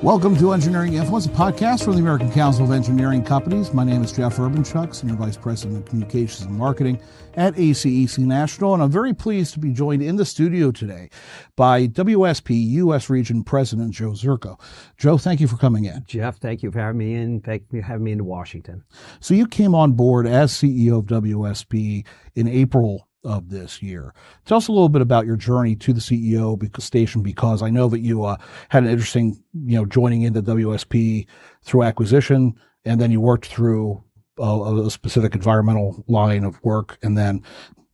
Welcome to Engineering Influence, a podcast from the American Council of Engineering Companies. My name is Jeff Urbanchuk, Senior Vice President of Communications and Marketing at ACEC National, and I'm very pleased to be joined in the studio today by WSP U.S. Region President Joe Sczurko. Joe, thank you for coming in. Jeff, thank you for having me in. Thank you for having me into Washington. So you came on board as CEO of WSP in April of this year. Tell us a little bit about your journey to the CEO station, because I know that you had an interesting, joining into WSP through acquisition, and then you worked through a specific environmental line of work, and then,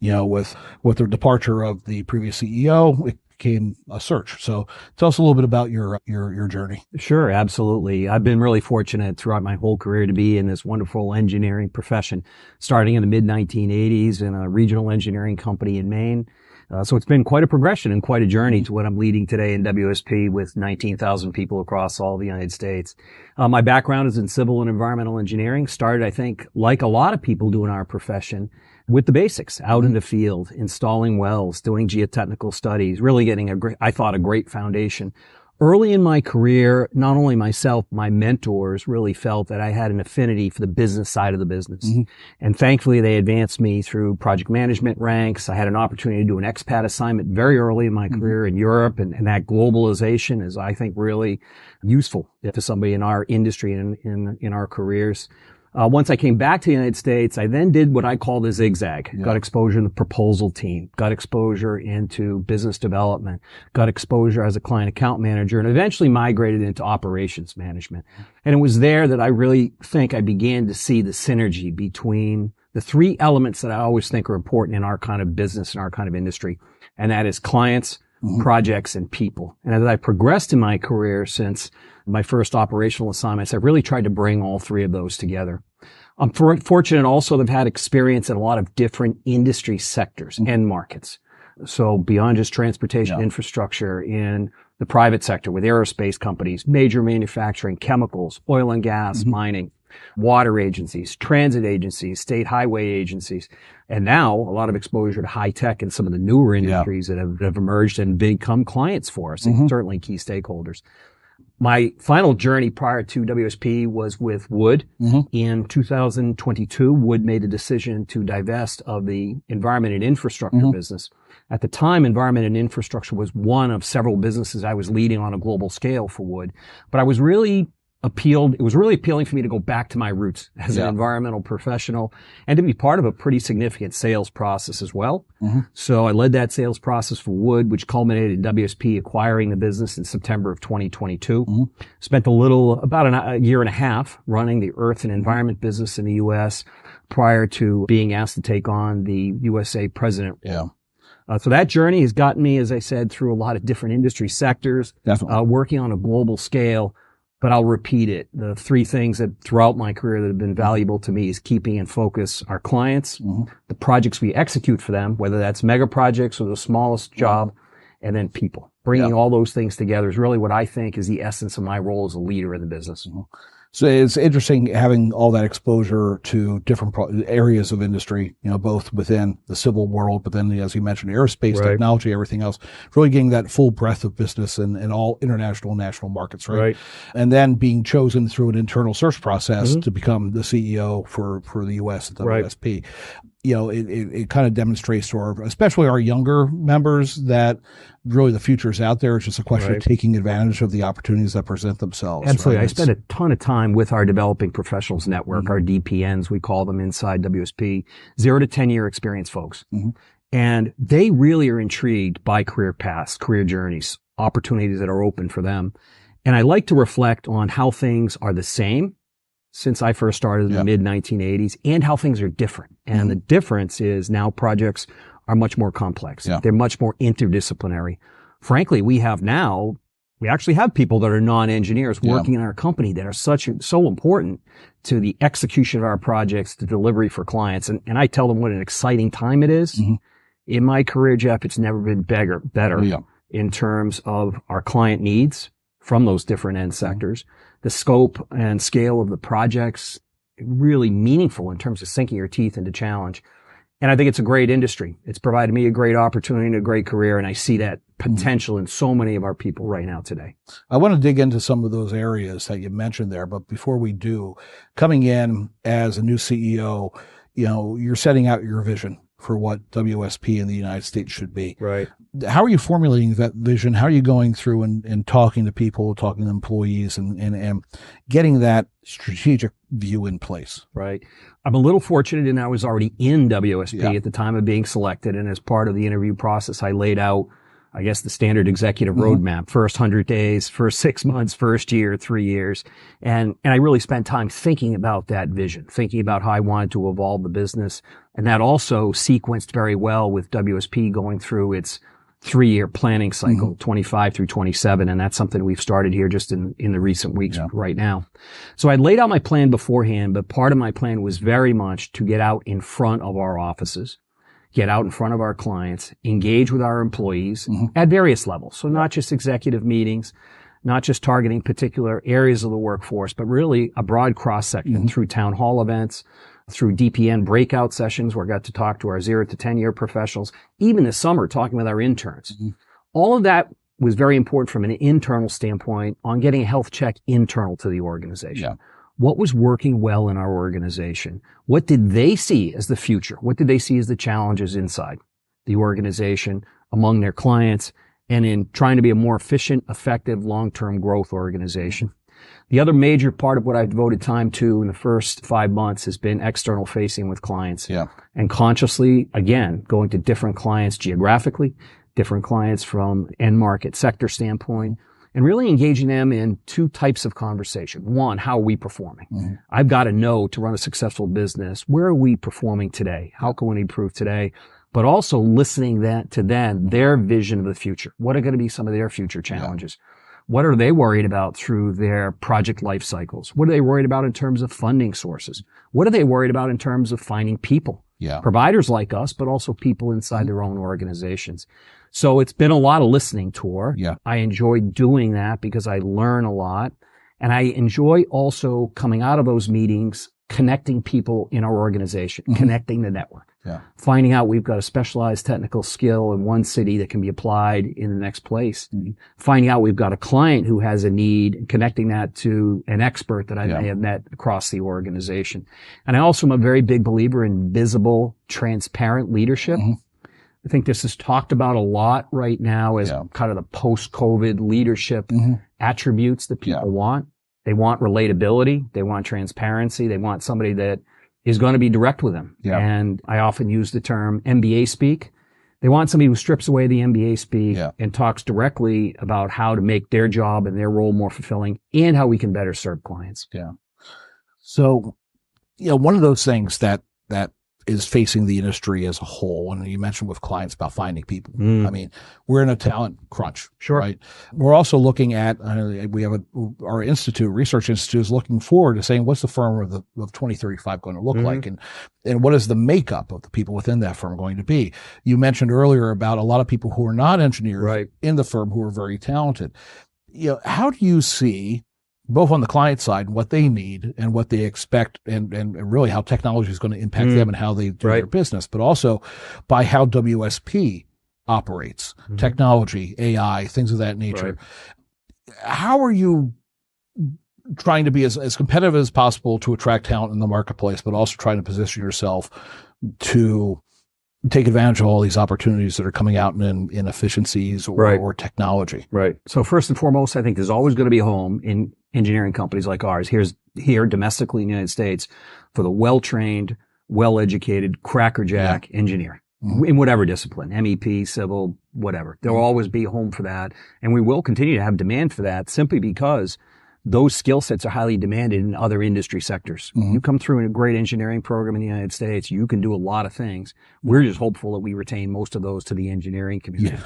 with the departure of the previous CEO, it became a search. So tell us a little bit about your journey. Sure, absolutely. I've been really fortunate throughout my whole career to be in this wonderful engineering profession, starting in the mid-1980s in a regional engineering company in Maine. So it's been quite a progression and quite a journey to what I'm leading today in WSP with 19,000 people across all the United States. My background is in civil and environmental engineering. Started, I think, like a lot of people do in our profession, with the basics, out in the field, installing wells, doing geotechnical studies, really getting a great foundation. Early in my career, not only myself, my mentors really felt that I had an affinity for the business side of the business. Mm-hmm. And thankfully, they advanced me through project management ranks. I had an opportunity to do an expat assignment very early in my career in Europe. And that globalization is, I think, really useful to somebody in our industry and in our careers. Once I came back to the United States, I then did what I call the zigzag. Yeah. Got exposure in the proposal team, got exposure into business development, got exposure as a client account manager, and eventually migrated into operations management. And it was there that I really think I began to see the synergy between the three elements that I always think are important in our kind of business and our kind of industry. And that is clients, projects, and people. And as I progressed in my career since my first operational assignments, I've really tried to bring all three of those together. I'm fortunate also to have had experience in a lot of different industry sectors and markets. So beyond just transportation infrastructure, in the private sector with aerospace companies, major manufacturing, chemicals, oil and gas, mining, water agencies, transit agencies, state highway agencies, and now a lot of exposure to high tech and some of the newer industries that have emerged and become clients for us, and certainly key stakeholders. My final journey prior to WSP was with Wood. In 2022, Wood made a decision to divest of the environment and infrastructure business. At the time, environment and infrastructure was one of several businesses I was leading on a global scale for Wood. But it was really appealing for me to go back to my roots as an environmental professional and to be part of a pretty significant sales process as well. So I led that sales process for Wood, which culminated in WSP acquiring the business in September of 2022. Spent about a year and a half running the earth and environment business in the U.S. prior to being asked to take on the USA president role. So that journey has gotten me, as I said, through a lot of different industry sectors, working on a global scale. But I'll repeat it. The three things that throughout my career that have been valuable to me is keeping in focus our clients, the projects we execute for them, whether that's mega projects or the smallest job, and then people. Bringing all those things together is really what I think is the essence of my role as a leader in the business. So it's interesting having all that exposure to different areas of industry, both within the civil world, but then, as you mentioned, aerospace, technology, everything else, really getting that full breadth of business in all international and national markets, right? And then being chosen through an internal search process to become the CEO for the U.S. at WSP. It kind of demonstrates to especially our younger members, that really the future is out there. It's just a question of taking advantage of the opportunities that present themselves. Absolutely. I spent a ton of time with our developing professionals network, our DPNs, we call them inside WSP, 0 to 10 year experience folks. And they really are intrigued by career paths, career journeys, opportunities that are open for them. And I like to reflect on how things are the same since I first started in the mid-1980s, and how things are different. And the difference is now projects are much more complex. They're much more interdisciplinary. Frankly, we actually have people that are non-engineers working in our company that are so important to the execution of our projects, the delivery for clients. And I tell them what an exciting time it is. In my career, Jeff, it's never been better in terms of our client needs from those different end sectors. The scope and scale of the projects, really meaningful in terms of sinking your teeth into challenge. And I think it's a great industry. It's provided me a great opportunity and a great career. And I see that potential in so many of our people right now today. I want to dig into some of those areas that you mentioned there. But before we do, coming in as a new CEO, you're setting out your vision for what WSP in the United States should be. Right. How are you formulating that vision? How are you going through and talking to people, talking to employees and getting that strategic view in place? Right. I'm a little fortunate in I was already in WSP at the time of being selected. And as part of the interview process, I laid out, I guess, the standard executive roadmap, first 100 days, first 6 months, first year, 3 years. And I really spent time thinking about that vision, thinking about how I wanted to evolve the business. And that also sequenced very well with WSP going through its 3-year planning cycle, 25 through 27. And that's something we've started here just in the recent weeks right now. So I laid out my plan beforehand, but part of my plan was very much to get out in front of our offices, get out in front of our clients, engage with our employees at various levels. So not just executive meetings, not just targeting particular areas of the workforce, but really a broad cross-section through town hall events, through DPN breakout sessions where I got to talk to our 0 to 10 year professionals, even this summer talking with our interns. All of that was very important from an internal standpoint on getting a health check internal to the organization. What was working well in our organization? What did they see as the future? What did they see as the challenges inside the organization, among their clients, and in trying to be a more efficient, effective, long-term growth organization? The other major part of what I've devoted time to in the first 5 months has been external facing with clients. And consciously, again, going to different clients geographically, different clients from end market sector standpoint, and really engaging them in 2 types of conversation. One, how are we performing? I've got to know to run a successful business, where are we performing today? How can we improve today? But also listening to them, their vision of the future. What are going to be some of their future challenges? What are they worried about through their project life cycles? What are they worried about in terms of funding sources? What are they worried about in terms of finding people? Providers like us, but also people inside their own organizations. So it's been a lot of listening tour. I enjoy doing that because I learn a lot. And I enjoy also coming out of those meetings, connecting people in our organization, connecting the network. Finding out we've got a specialized technical skill in one city that can be applied in the next place. Finding out we've got a client who has a need, and connecting that to an expert that I may have met across the organization. And I also am a very big believer in visible, transparent leadership. I think this is talked about a lot right now as kind of the post-COVID leadership attributes that people want. They want relatability. They want transparency. They want somebody that is going to be direct with them. And I often use the term MBA speak. They want somebody who strips away the MBA speak and talks directly about how to make their job and their role more fulfilling and how we can better serve clients. So, one of those things that is facing the industry as a whole, and you mentioned with clients about finding people. I mean, we're in a talent crunch, right? We're also looking at, we have our research institute is looking forward to saying, what's the firm of 2035 going to look like? And what is the makeup of the people within that firm going to be? You mentioned earlier about a lot of people who are not engineers in the firm who are very talented. How do you see, both on the client side, what they need and what they expect and really how technology is going to impact them and how they do their business, but also by how WSP operates, technology, AI, things of that nature. How are you trying to be as competitive as possible to attract talent in the marketplace, but also trying to position yourself to take advantage of all these opportunities that are coming out in efficiencies or technology? So first and foremost, I think there's always going to be a home in engineering companies like ours here domestically in the United States for the well-trained, well-educated, crackerjack engineer in whatever discipline, MEP, civil, whatever. There'll always be a home for that. And we will continue to have demand for that simply because those skill sets are highly demanded in other industry sectors. You come through in a great engineering program in the United States, you can do a lot of things. We're just hopeful that we retain most of those to the engineering community.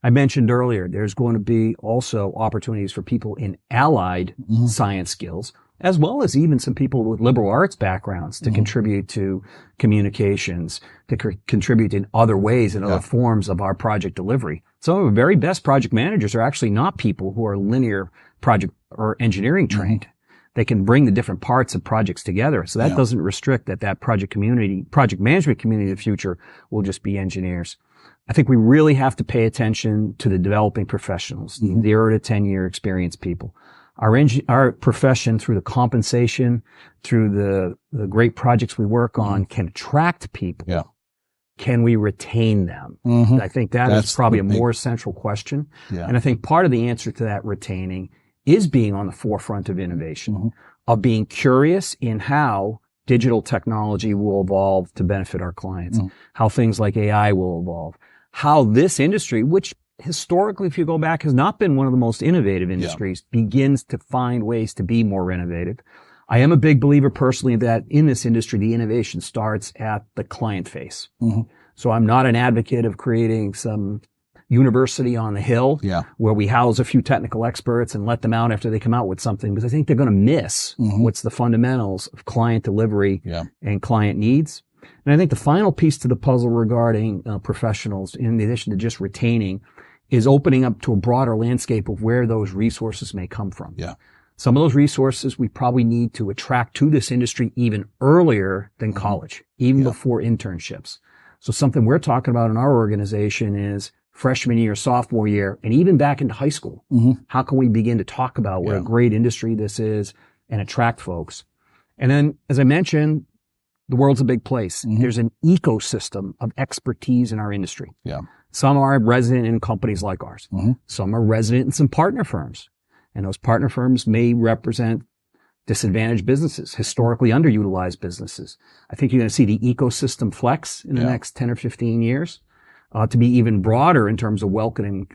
I mentioned earlier, there's going to be also opportunities for people in allied science skills, as well as even some people with liberal arts backgrounds to contribute to communications, to contribute in other ways and other forms of our project delivery. Some of the very best project managers are actually not people who are linear project or engineering trained. They can bring the different parts of projects together. So that doesn't restrict that project management community of the future will just be engineers. I think we really have to pay attention to the developing professionals, the 0 to 10 year experienced people. Our profession, through the compensation, through the great projects we work on, can attract people. Yeah. Can we retain them? I think that's probably a more central question. Yeah. And I think part of the answer to that retaining is being on the forefront of innovation, of being curious in how digital technology will evolve to benefit our clients, how things like AI will evolve, how this industry, which historically, if you go back, has not been one of the most innovative industries, begins to find ways to be more innovative. I am a big believer personally that in this industry, the innovation starts at the client face. So I'm not an advocate of creating some university on the hill where we house a few technical experts and let them out after they come out with something, because I think they're going to miss what's the fundamentals of client delivery and client needs. And I think the final piece to the puzzle regarding professionals, in addition to just retaining, is opening up to a broader landscape of where those resources may come from. Some of those resources we probably need to attract to this industry even earlier than college, even before internships. So something we're talking about in our organization is freshman year, sophomore year, and even back into high school. How can we begin to talk about what a great industry this is and attract folks? And then, as I mentioned, the world's a big place. There's an ecosystem of expertise in our industry. Some are resident in companies like ours. Some are resident in some partner firms. And those partner firms may represent disadvantaged businesses, historically underutilized businesses. I think you're going to see the ecosystem flex in the next 10 or 15 years to be even broader in terms of welcoming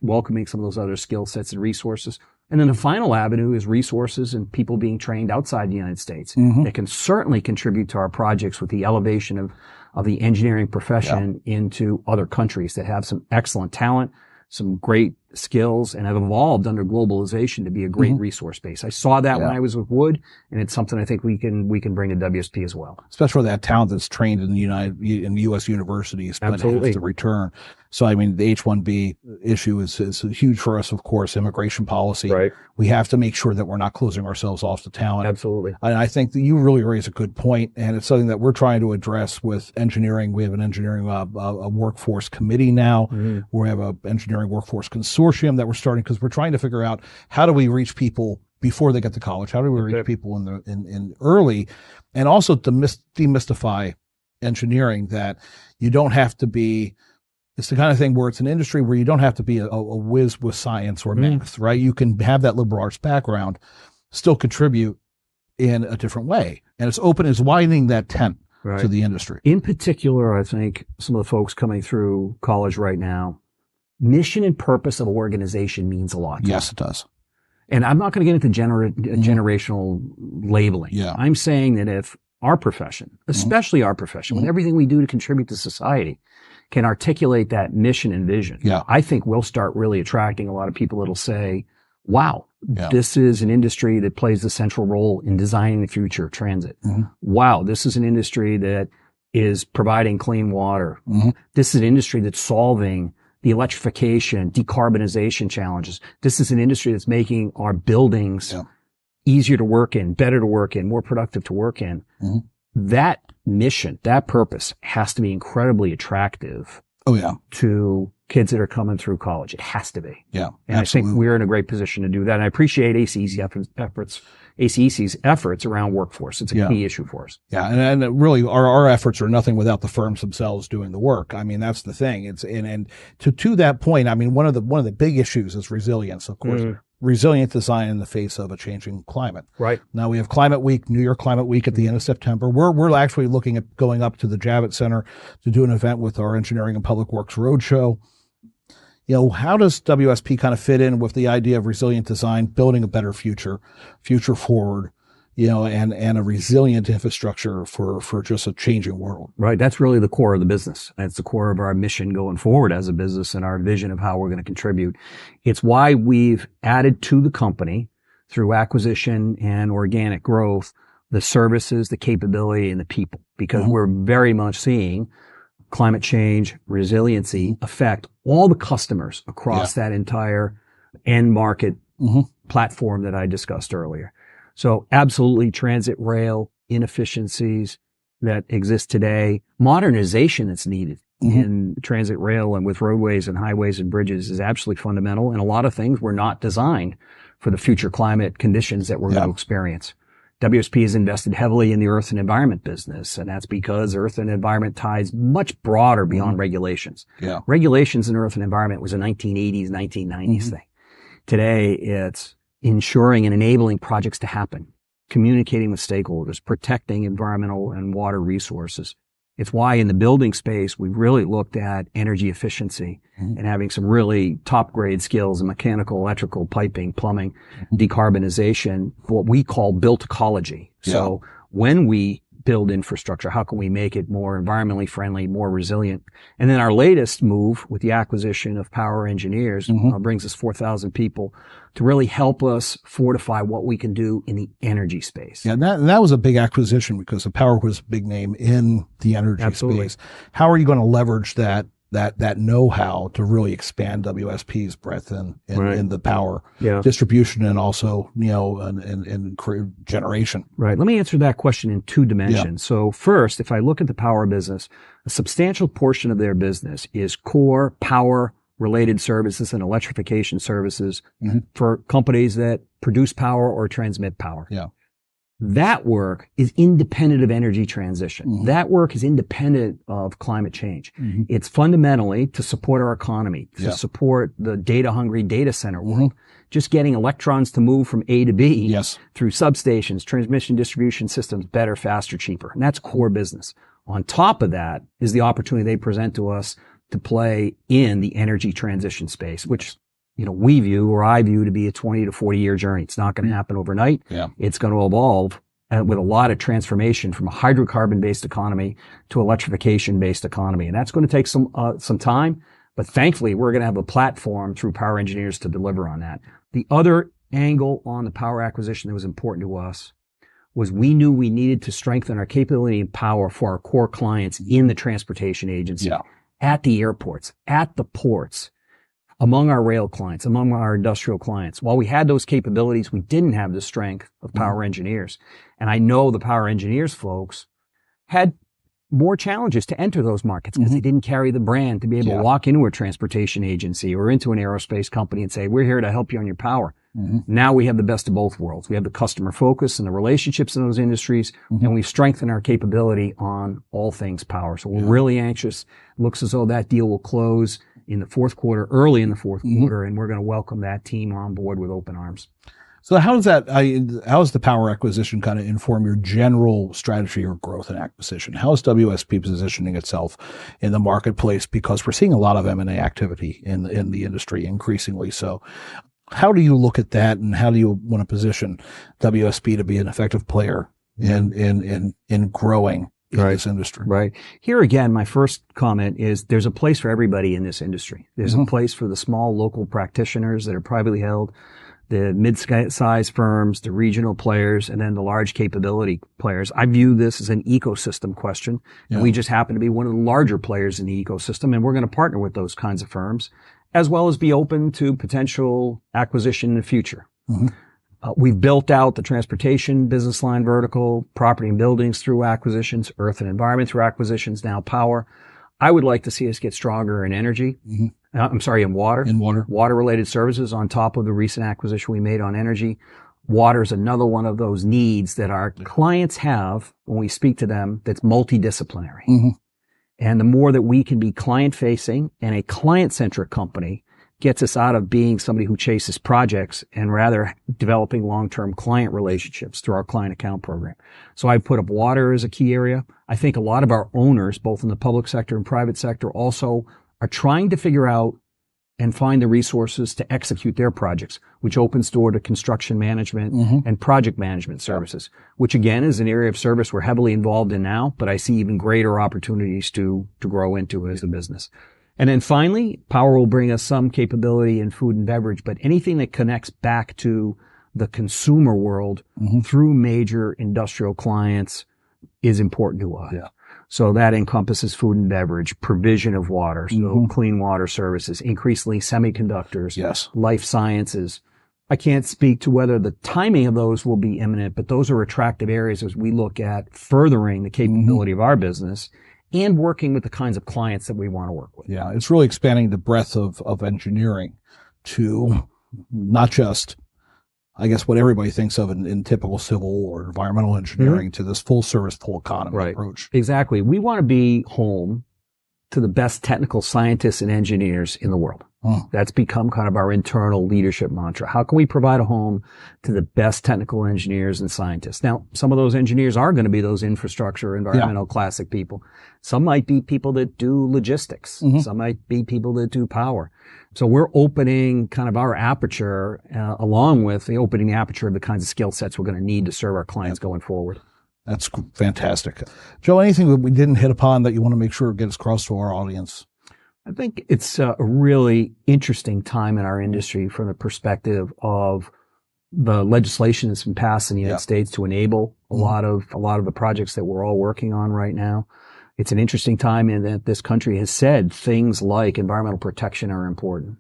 some of those other skill sets and resources. And then the final avenue is resources and people being trained outside the United States. They can certainly contribute to our projects with the elevation of the engineering profession into other countries that have some excellent talent, some great skills, and have evolved under globalization to be a great resource base. I saw that when I was with Wood, and it's something I think we can bring to WSP as well. Especially that talent that's trained in the U.S. universities, but has to return. So, I mean, the H-1B issue is huge for us, of course, immigration policy. We have to make sure that we're not closing ourselves off to talent. And I think that you really raise a good point, and it's something that we're trying to address with engineering. We have an engineering a workforce committee now. We have an engineering workforce consortium that we're starting, because we're trying to figure out how do we reach people before they get to college? How do we reach people in early? And also to demystify engineering, that you don't have to be, it's the kind of thing where it's an industry where you don't have to be a whiz with science or math, right? You can have that liberal arts background, still contribute in a different way. And it's widening that tent to the industry. In particular, I think some of the folks coming through college right now, mission and purpose of organization means a lot. Yes, it does. And I'm not going to get into generational labeling. I'm saying that if our profession, especially our profession, with everything we do to contribute to society, can articulate that mission and vision, I think we'll start really attracting a lot of people that'll say, wow, this is an industry that plays the central role in designing the future of transit. Wow, this is an industry that is providing clean water. This is an industry that's solving the electrification, decarbonization challenges. This is an industry that's making our buildings easier to work in, better to work in, more productive to work in. That mission, that purpose has to be incredibly attractive to kids that are coming through college. It has to be. And absolutely. I think we're in a great position to do that. And I appreciate ACEC's efforts around workforce. It's a key issue for us. And really our efforts are nothing without the firms themselves doing the work. I mean, that's the thing. It's, and to that point, I mean, one of the big issues is resilience, of course. Resilient design in the face of a changing climate. Now we have Climate Week, New York Climate Week at the end of September. We're actually looking at going up to the Javits Center to do an event with our Engineering and Public Works Roadshow. You know, how does WSP kind of fit in with the idea of resilient design, building a better future forward, you know, and a resilient infrastructure for just a changing world? That's really the core of the business. That's the core of our mission going forward as a business and our vision of how we're going to contribute. It's why we've added to the company through acquisition and organic growth, the services, the capability, and the people, because we're very much seeing climate change, resiliency affect all the customers across that entire end market platform that I discussed earlier. So absolutely transit rail inefficiencies that exist today, modernization that's needed in transit rail and with roadways and highways and bridges is absolutely fundamental. And a lot of things were not designed for the future climate conditions that we're going to experience. WSP has invested heavily in the earth and environment business, and that's because earth and environment ties much broader beyond regulations. Regulations in earth and environment was a 1980s, 1990s thing. Today, it's ensuring and enabling projects to happen, communicating with stakeholders, protecting environmental and water resources. It's why in the building space, we've really looked at energy efficiency and having some really top grade skills in mechanical, electrical, piping, plumbing, decarbonization, what we call built ecology. So when we build infrastructure, how can we make it more environmentally friendly, more resilient? And then our latest move with the acquisition of Power Engineers brings us 4,000 people to really help us fortify what we can do in the energy space. Yeah, that was a big acquisition because the Power was a big name in the energy space. How are you going to leverage that know-how to really expand WSP's breadth in the power distribution and also, in generation? Right. Let me answer that question in two dimensions. So first, if I look at the power business, a substantial portion of their business is core power related services and electrification services for companies that produce power or transmit power. That work is independent of energy transition. That work is independent of climate change. It's fundamentally to support our economy, to support the data-hungry data center world. Just getting electrons to move from A to B through substations, transmission distribution systems, better, faster, cheaper. And that's core business. On top of that is the opportunity they present to us to play in the energy transition space, which we view, or I view, to be a 20 to 40 year journey. It's not going to happen overnight. It's going to evolve with a lot of transformation from a hydrocarbon based economy to electrification based economy. And that's going to take some time, but thankfully we're going to have a platform through Power Engineers to deliver on that. The other angle on the power acquisition that was important to us was we knew we needed to strengthen our capability and power for our core clients in the transportation agency, at the airports, at the ports, among our rail clients, among our industrial clients. While we had those capabilities, we didn't have the strength of Power Engineers. And I know the Power Engineers folks had more challenges to enter those markets because they didn't carry the brand to be able to walk into a transportation agency or into an aerospace company and say, we're here to help you on your power. Now we have the best of both worlds. We have the customer focus and the relationships in those industries, and we've strengthened our capability on all things power. So we're really anxious. Looks as though that deal will close in the fourth quarter, early in the fourth quarter, and we're going to welcome that team on board with open arms. So how does the power acquisition kind of inform your general strategy or growth and acquisition? How is WSP positioning itself in the marketplace? Because we're seeing a lot of M&A activity in the industry, increasingly so. How do you look at that, and how do you want to position WSP to be an effective player in growing in this industry? Right. Here again, my first comment is there's a place for everybody in this industry. There's a place for the small local practitioners that are privately held, the mid-sized firms, the regional players, and then the large capability players. I view this as an ecosystem question, and we just happen to be one of the larger players in the ecosystem, and we're going to partner with those kinds of firms, as well as be open to potential acquisition in the future. We've built out the transportation business line vertical, property and buildings through acquisitions, earth and environment through acquisitions, now power. I would like to see us get stronger in energy. In water. In water. Water-related services on top of the recent acquisition we made on energy. Water is another one of those needs that our clients have when we speak to them that's multidisciplinary. And the more that we can be client-facing and a client-centric company gets us out of being somebody who chases projects and rather developing long-term client relationships through our client account program. So I put up water as a key area. I think a lot of our owners, both in the public sector and private sector, also are trying to figure out and find the resources to execute their projects, which opens door to construction management and project management services, which again is an area of service we're heavily involved in now, but I see even greater opportunities to grow into as a business. And then finally, power will bring us some capability in food and beverage, but anything that connects back to the consumer world through major industrial clients is important to us. So that encompasses food and beverage, provision of water, so clean water services, increasingly semiconductors, life sciences, I can't speak to whether the timing of those will be imminent, but those are attractive areas as we look at furthering the capability of our business and working with the kinds of clients that we want to work with. Yeah, it's really expanding the breadth of engineering to not just, I guess, what everybody thinks of in typical civil or environmental engineering to this full service, full economy approach. Exactly. We want to be home to the best technical scientists and engineers in the world. That's become kind of our internal leadership mantra. How can we provide a home to the best technical engineers and scientists? Now, some of those engineers are going to be those infrastructure, environmental, classic people. Some might be people that do logistics. Some might be people that do power. So we're opening kind of our aperture, along with opening the aperture of the kinds of skill sets we're going to need to serve our clients going forward. That's fantastic. Joe, anything that we didn't hit upon that you want to make sure gets across to our audience? I think it's a really interesting time in our industry from the perspective of the legislation that's been passed in the United States to enable a lot of the projects that we're all working on right now. It's an interesting time in that this country has said things like environmental protection are important.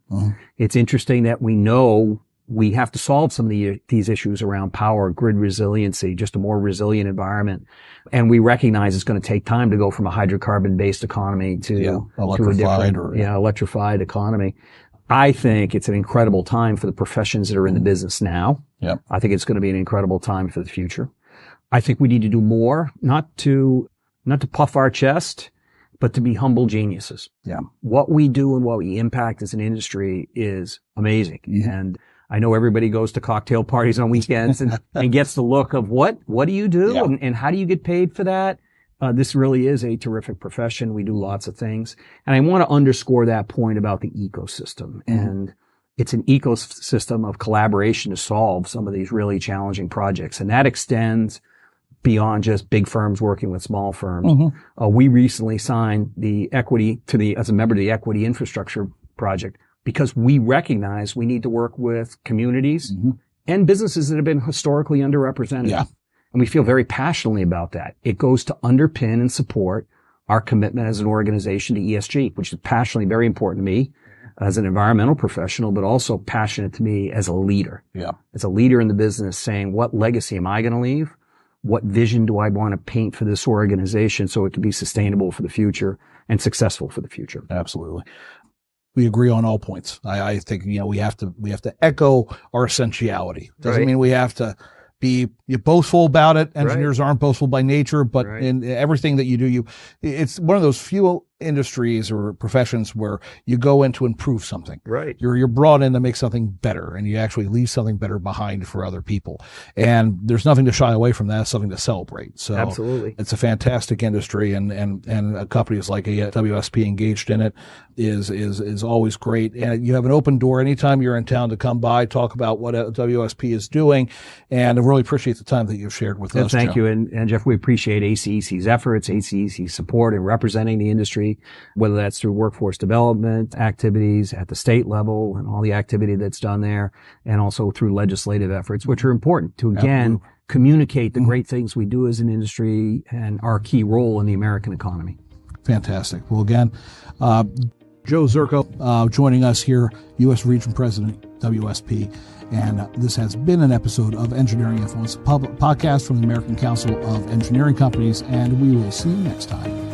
It's interesting that we know we have to solve some of these issues around power, grid resiliency, just a more resilient environment. And we recognize it's going to take time to go from a hydrocarbon-based economy to a different, electrified economy. I think it's an incredible time for the professions that are in the business now. I think it's going to be an incredible time for the future. I think we need to do more, not to puff our chest, but to be humble geniuses. What we do and what we impact as an industry is amazing. And I know everybody goes to cocktail parties on weekends and gets the look of what do you do and how do you get paid for that? This really is a terrific profession. We do lots of things. And I want to underscore that point about the ecosystem. And it's an ecosystem of collaboration to solve some of these really challenging projects. And that extends beyond just big firms working with small firms. We recently signed the equity as a member of the Equity Infrastructure Project, because we recognize we need to work with communities and businesses that have been historically underrepresented. And we feel very passionately about that. It goes to underpin and support our commitment as an organization to ESG, which is passionately very important to me as an environmental professional, but also passionate to me as a leader. As a leader in the business, saying, what legacy am I going to leave? What vision do I want to paint for this organization so it can be sustainable for the future and successful for the future? Absolutely. We agree on all points. I think, we have to echo our essentiality. Doesn't mean we have to be boastful about it. Engineers aren't boastful by nature, but in everything that you do, it's one of those few industries or professions where you go in to improve something. You're brought in to make something better, and you actually leave something better behind for other people. And there's nothing to shy away from that. It's something to celebrate. So absolutely, it's a fantastic industry, and companies like WSP engaged in it is always great. And you have an open door anytime you're in town to come by, talk about what WSP is doing. And I really appreciate the time that you've shared with us. Thank you. And Jeff, we appreciate ACEC's efforts, ACEC's support in representing the industry, whether that's through workforce development activities at the state level and all the activity that's done there, and also through legislative efforts, which are important to, again, communicate the great things we do as an industry and our key role in the American economy. Fantastic. Well, again, Joe Sczurko joining us here, U.S. Region President, WSP. And this has been an episode of Engineering Influence, a podcast from the American Council of Engineering Companies, and we will see you next time.